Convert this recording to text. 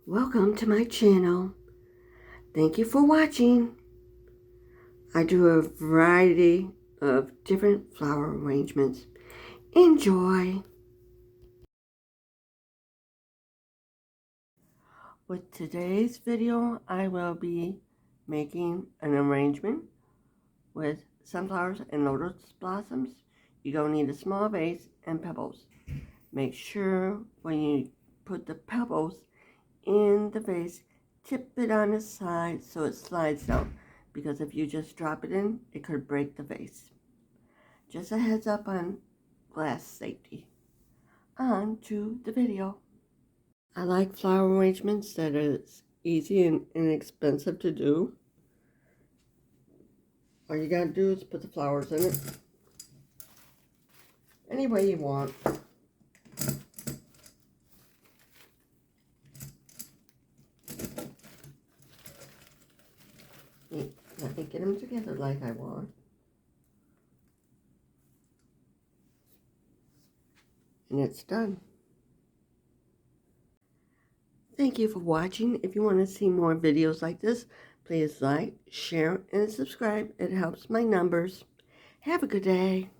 Welcome to my channel. Thank you for watching. I do a variety of different flower arrangements. Enjoy. With today's video, I will be making an arrangement with sunflowers and lotus blossoms. You're going to need a small vase and pebbles. Make sure when you put the pebbles in the vase, tip it on the side so it slides down, because if you just drop it in, it could break the vase. Just a heads up on glass safety. On to the video. I like flower arrangements that are easy and inexpensive to do. All you gotta do is put the flowers in it any way you want. Let me get them together like I want. And it's done. Thank you for watching. If you want to see more videos like this, please like, share, and subscribe. It helps my numbers. Have a good day.